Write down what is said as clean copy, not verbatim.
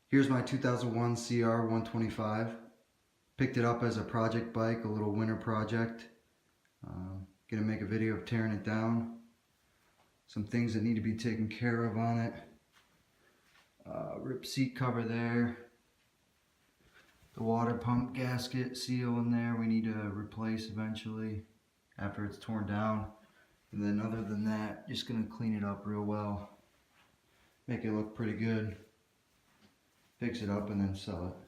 Here's my 2001 CR125. Picked it up as a project bike, a little winter project. Gonna make a video of tearing it down. Some things that need to be taken care of on it. Rip seat cover there. The water pump gasket seal in there we need to replace eventually after it's torn down. And then other than that, just gonna clean it up real well. Make it look pretty good. Fix it up and then sell it.